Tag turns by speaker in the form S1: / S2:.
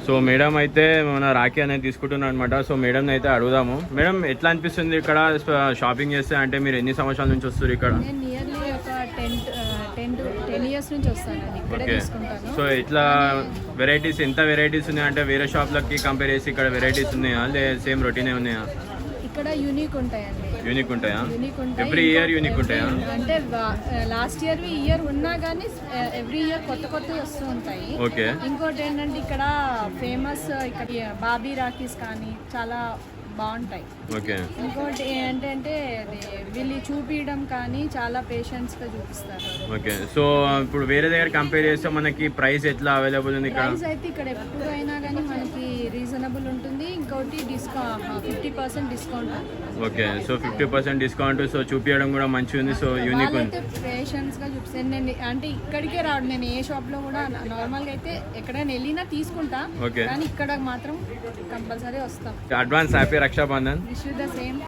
S1: So madam అయితే మన రాఖీ అనేది తీసుకుంటున్నాం అనమాట. సో మేడం అయితే అడుగుదాము. మేడం ఎట్లా అనిపిస్తుంది ఇక్కడ షాపింగ్ చేస్తే? అంటే మీరు ఎన్ని సంవత్సరాల నుంచి వస్తారు ఇక్కడ?
S2: నేను నియర్లీ ఒక 10 years నుంచి వస్తానండి, ఇక్కడే తీసుకుంటాను.
S1: సో ఇట్లా వెరైటీస్ ఎంత వెరైటీస్ ఉన్నాయి అంటే వేరే షాప్లకి కంపేర్ చేసి ఇక్కడ వెరైటీస్ ఉన్నాయా లేదా సేమ్ రొటీనే ఉన్నాయా?
S2: ఇక్కడ యూనిక్ ఉంటాయండి.
S1: యూనిక్ ఉంటాయా?
S2: యూనిక్ ఉంటాయి.
S1: ఎవ్రీ ఇయర్ యూనిక్ ఉంటాయా?
S2: అంటే లాస్ట్ ఇయర్ ఈ ఇయర్ ఉన్నా కానీ ఎవ్రీ ఇయర్ కొత్త కొత్తవి వస్తూ ఉంటాయి.
S1: ఓకే.
S2: ఇంకోటి ఏంటంటే ఇక్కడ ఫేమస్ ఇక్కడ బాబీ రాఖీస్ కానీ చాలా బాగుంటాయి.
S1: ఓకే.
S2: ఇంకోటి ఏంటంటే వీళ్ళు చూపించడం కానీ చాలా పేషెంట్స్గా చూపిస్తారు.
S1: ఓకే. సో ఇప్పుడు వేరే దగ్గర కంపేర్ చేస్తే మనకి ప్రైస్ ఎట్లా అవైలబుల్ ఉంది ఇక్కడ?
S2: ప్రైస్ అయితే ఇక్కడ ఎప్పుడు అయినా కానీ మనకి రీజనబుల్ ఉంటుంది. ఇంకోటి 50% discount.
S1: Okay. So 50% discount. So చూపించడం కూడా మంచిగా ఉంది. సో యూనిక్ ఉంది.
S2: పేషెంట్స్గా చూపిస్తాను నేను. అంటే ఇక్కడికే రాడు, నేను ఏ షాప్లో కూడా నార్మల్గా అయితే ఎక్కడైనా వెళ్ళినా తీసుకుంటా.
S1: ఓకే.
S2: కానీ ఇక్కడ మాత్రం కంపల్సరీ వస్తాం.
S1: Advance happy Rakshabandhan.
S2: Wish you the same.